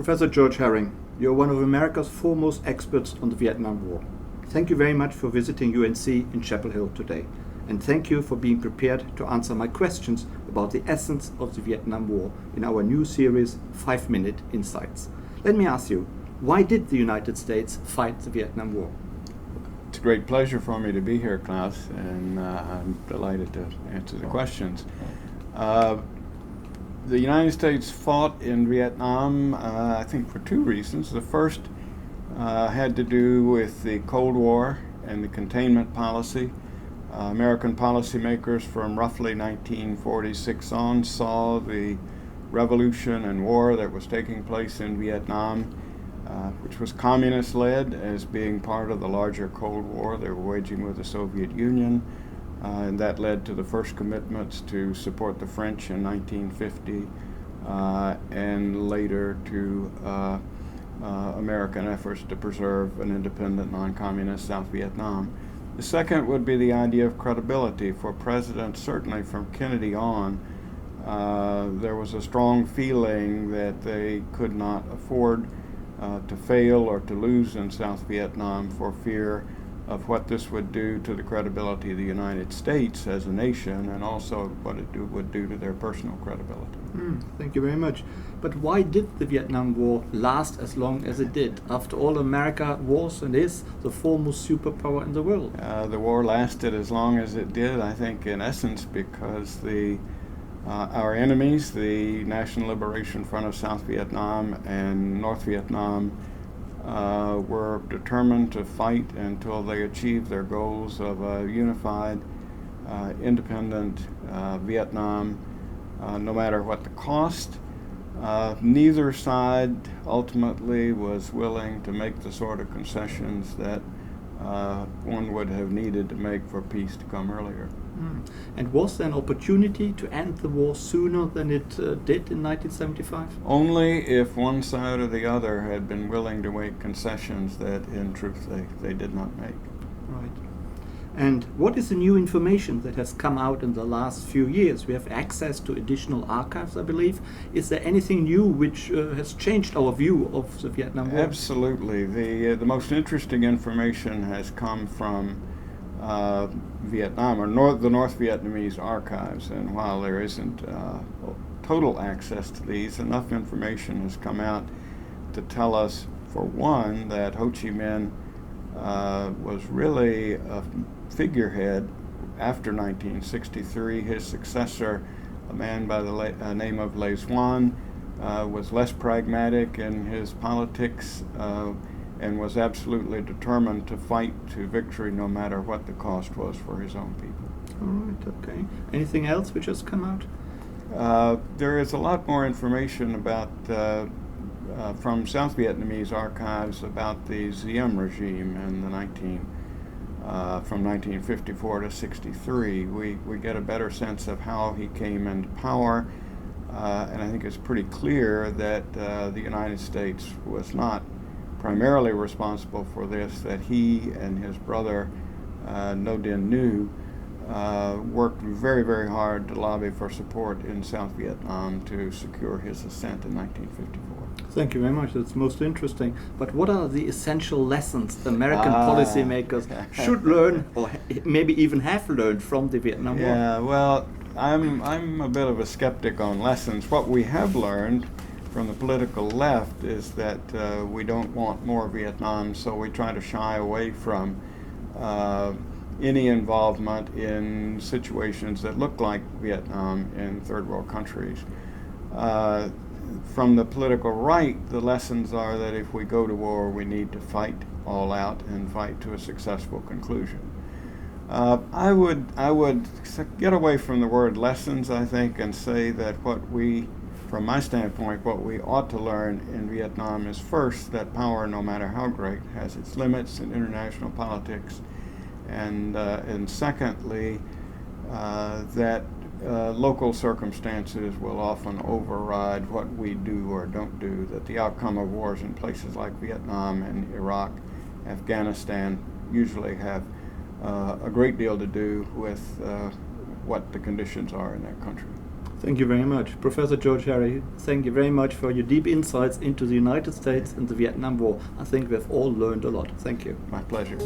Professor George Herring, you're one of America's foremost experts on the Vietnam War. Thank you very much for visiting UNC in Chapel Hill today. And thank you for being prepared to answer my questions about the essence of the Vietnam War in our new series, 5-Minute Insights. Let me ask you, why did the United States fight the Vietnam War? It's a great pleasure for me to be here, Klaus, and I'm delighted to answer the questions. The United States fought in Vietnam, I think, for two reasons. The first had to do with the Cold War and the containment policy. American policymakers from roughly 1946 on saw the revolution and war that was taking place in Vietnam, which was communist-led, as being part of the larger Cold War they were waging with the Soviet Union. And that led to the first commitments to support the French in 1950, and later to American efforts to preserve an independent, non-communist South Vietnam. The second would be the idea of credibility. For presidents, certainly from Kennedy on, there was a strong feeling that they could not afford to fail or to lose in South Vietnam for fear of what this would do to the credibility of the United States as a nation, and also what it would do to their personal credibility. Thank you very much. But why did the Vietnam War last as long as it did? After all, America was and is the foremost superpower in the world. The war lasted as long as it did, I think, in essence, because our enemies, the National Liberation Front of South Vietnam and North Vietnam, were determined to fight until they achieved their goals of a unified, independent Vietnam, no matter what the cost. Neither side ultimately was willing to make the sort of concessions that one would have needed to make for peace to come earlier. And was there an opportunity to end the war sooner than it did in 1975? Only if one side or the other had been willing to make concessions that in truth they did not make. Right. And what is the new information that has come out in the last few years? We have access to additional archives, I believe. Is there anything new which has changed our view of the Vietnam War? Absolutely. The most interesting information has come from Vietnam, or the North Vietnamese archives, and while there isn't total access to these, enough information has come out to tell us, for one, that Ho Chi Minh was really a figurehead after 1963. His successor, a man by the name of Le Duan, was less pragmatic in his politics, and was absolutely determined to fight to victory no matter what the cost was for his own people. All right, okay. Anything else which has come out? There is a lot more information about from South Vietnamese archives about the Diem regime in the from 1954 to 63. We get a better sense of how he came into power, and I think it's pretty clear that the United States was not primarily responsible for this, that he and his brother Ngo Dinh Nhu worked very, very hard to lobby for support in South Vietnam to secure his ascent in 1954. Thank you very much. That's most interesting. But what are the essential lessons American policymakers should learn, or maybe even have learned, from the Vietnam War? Yeah, well, I'm a bit of a skeptic on lessons. What we have learned from the political left is that we don't want more Vietnam, so we try to shy away from any involvement in situations that look like Vietnam in third world countries. From the political right, the lessons are that if we go to war, we need to fight all out and fight to a successful conclusion. I would get away from the word lessons, I think, and say that from my standpoint, what we ought to learn in Vietnam is, first, that power, no matter how great, has its limits in international politics, and secondly, that local circumstances will often override what we do or don't do, that the outcome of wars in places like Vietnam and Iraq, Afghanistan, usually have a great deal to do with what the conditions are in that country. Thank you very much. Professor George Harry, thank you very much for your deep insights into the United States and the Vietnam War. I think we've all learned a lot. Thank you. My pleasure.